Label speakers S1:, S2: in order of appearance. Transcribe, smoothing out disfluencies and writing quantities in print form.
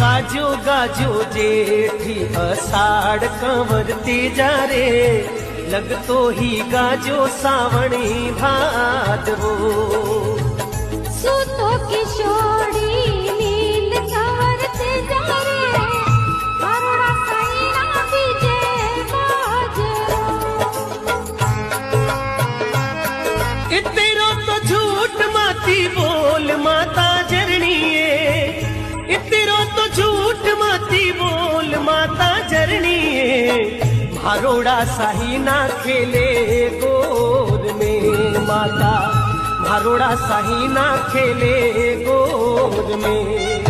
S1: गाजो गाजो जेठी अषाढ़ कंवरती जा रे, लगतो ही गाजो सावणी भादरो।
S2: सूतो किशोरी नींद कंवरती जा रे, मारोड़ा साईना बीजे बाजरो।
S1: इतेरो तो झूठ माती बोल माता जरनीए, इतेरो तो झूठ माती बोल माता जरनीए। भारोड़ा साही ना खेले गोद में माता, भारोड़ा साही ना खेले गोद में।